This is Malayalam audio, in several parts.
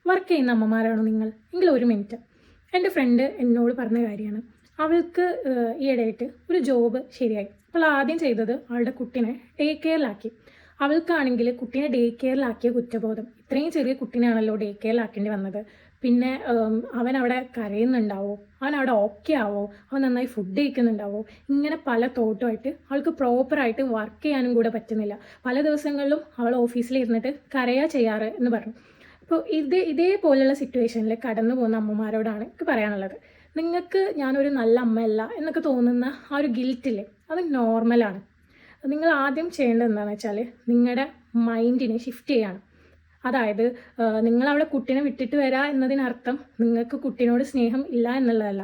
വർക്ക് ചെയ്യുന്ന അമ്മമാരാണോ നിങ്ങൾ എങ്കിൽ ഒരു മിനിറ്റ്. എൻ്റെ ഫ്രണ്ട് എന്നോട് പറഞ്ഞ കാര്യമാണ്. അവൾക്ക് ഈയിടെയായിട്ട് ഒരു ജോബ് ശരിയായി. അപ്പോൾ ആദ്യം ചെയ്തത് അവളുടെ കുട്ടീനെ ഡേ കെയറിലാക്കി. അവൾക്കാണെങ്കിൽ കുട്ടീനെ ഡേ കെയറിലാക്കിയ കുറ്റബോധം. ഇത്രയും ചെറിയ കുട്ടീനാണല്ലോ ഡേ കെയറിലാക്കേണ്ടി വന്നത്. പിന്നെ അവൻ അവിടെ കരയുന്നുണ്ടാവോ, അവൻ അവിടെ ഓക്കെ ആവോ, അവൻ നന്നായി ഫുഡ് കഴിക്കുന്നുണ്ടാവോ, ഇങ്ങനെ പല തോട്ടുമായിട്ട് അവൾക്ക് പ്രോപ്പറായിട്ട് വർക്ക് ചെയ്യാനും കൂടെ പറ്റുന്നില്ല. പല ദിവസങ്ങളിലും അവൾ ഓഫീസിൽ ഇരുന്നിട്ട് കരയാ ചെയ്യാറ് എന്ന് പറഞ്ഞു. അപ്പോൾ ഇതേപോലെയുള്ള സിറ്റുവേഷനിൽ കടന്നു പോകുന്ന അമ്മമാരോടാണ് എനിക്ക് പറയാനുള്ളത്. നിങ്ങൾക്ക് ഞാനൊരു നല്ല അമ്മയല്ല എന്നൊക്കെ തോന്നുന്ന ആ ഒരു ഗിൽറ്റില്ലേ, അത് നോർമലാണ്. നിങ്ങൾ ആദ്യം ചെയ്യേണ്ടത് എന്താണെന്ന് വെച്ചാൽ നിങ്ങളുടെ മൈൻഡിനെ ഷിഫ്റ്റ് ചെയ്യാണ്. അതായത് നിങ്ങളവിടെ കുട്ടീനെ വിട്ടിട്ട് വരാ എന്നതിനർത്ഥം നിങ്ങൾക്ക് കുട്ടീനോട് സ്നേഹം ഇല്ല എന്നുള്ളതല്ല.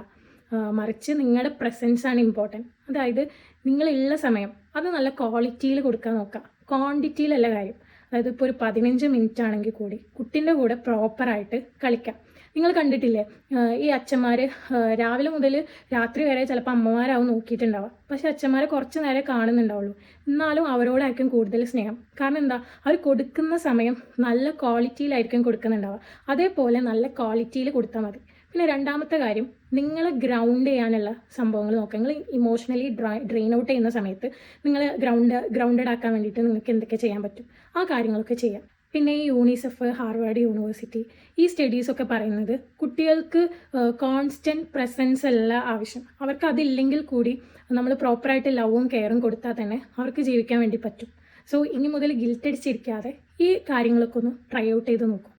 മറിച്ച് നിങ്ങളുടെ പ്രസൻസ് ആണ് ഇമ്പോർട്ടൻറ്റ്. അതായത് നിങ്ങളുള്ള സമയം അത് നല്ല ക്വാളിറ്റിയിൽ കൊടുക്കാൻ നോക്കുക, ക്വാണ്ടിറ്റിയിലല്ല കാര്യം. അതായത് ഇപ്പോൾ ഒരു 15 മിനിറ്റ് ആണെങ്കിൽ കൂടി കുട്ടീൻ്റെ കൂടെ പ്രോപ്പറായിട്ട് കളിക്കാം. നിങ്ങൾ കണ്ടിട്ടില്ലേ ഈ അച്ഛന്മാർ രാവിലെ മുതൽ രാത്രി വരെ ചിലപ്പോൾ അമ്മമാരാവും നോക്കിയിട്ടുണ്ടാവുക. പക്ഷെ അച്ഛന്മാരെ കുറച്ച് നേരം കാണുന്നുണ്ടാവുള്ളൂ. എന്നാലും അവരോടായിരിക്കും കൂടുതൽ സ്നേഹം. കാരണം എന്താ, അവർ കൊടുക്കുന്ന സമയം നല്ല ക്വാളിറ്റിയിലായിരിക്കും കൊടുക്കുന്നുണ്ടാവുക. അതേപോലെ നല്ല ക്വാളിറ്റിയിൽ കൊടുത്താൽ മതി. പിന്നെ രണ്ടാമത്തെ കാര്യം, നിങ്ങളെ ഗ്രൗണ്ട് ചെയ്യാനുള്ള സംഭവങ്ങൾ നോക്കുക. നിങ്ങൾ ഇമോഷണലി ഡ്രെയിൻ ഔട്ട് ചെയ്യുന്ന സമയത്ത് നിങ്ങൾ ഗ്രൗണ്ടഡ് ആക്കാൻ വേണ്ടിയിട്ട് നിങ്ങൾക്ക് എന്തൊക്കെ ചെയ്യാൻ പറ്റും ആ കാര്യങ്ങളൊക്കെ ചെയ്യാം. പിന്നെ ഈ യൂണിസെഫ്, ഹാർവാർഡ് യൂണിവേഴ്സിറ്റി ഈ സ്റ്റഡീസൊക്കെ പറയുന്നത് കുട്ടികൾക്ക് കോൺസ്റ്റൻറ്റ് പ്രസൻസ് അല്ല ആവശ്യം. അവർക്ക് അതില്ലെങ്കിൽ കൂടി നമ്മൾ പ്രോപ്പറായിട്ട് ലവും കെയറും കൊടുത്താൽ തന്നെ അവർക്ക് ജീവിക്കാൻ വേണ്ടി പറ്റും. സോ ഇനി മുതൽ ഗിൽറ്റ് അടിച്ചിരിക്കാതെ ഈ കാര്യങ്ങളൊക്കെ ഒന്ന് ട്രൈ ഔട്ട് ചെയ്ത് നോക്കും.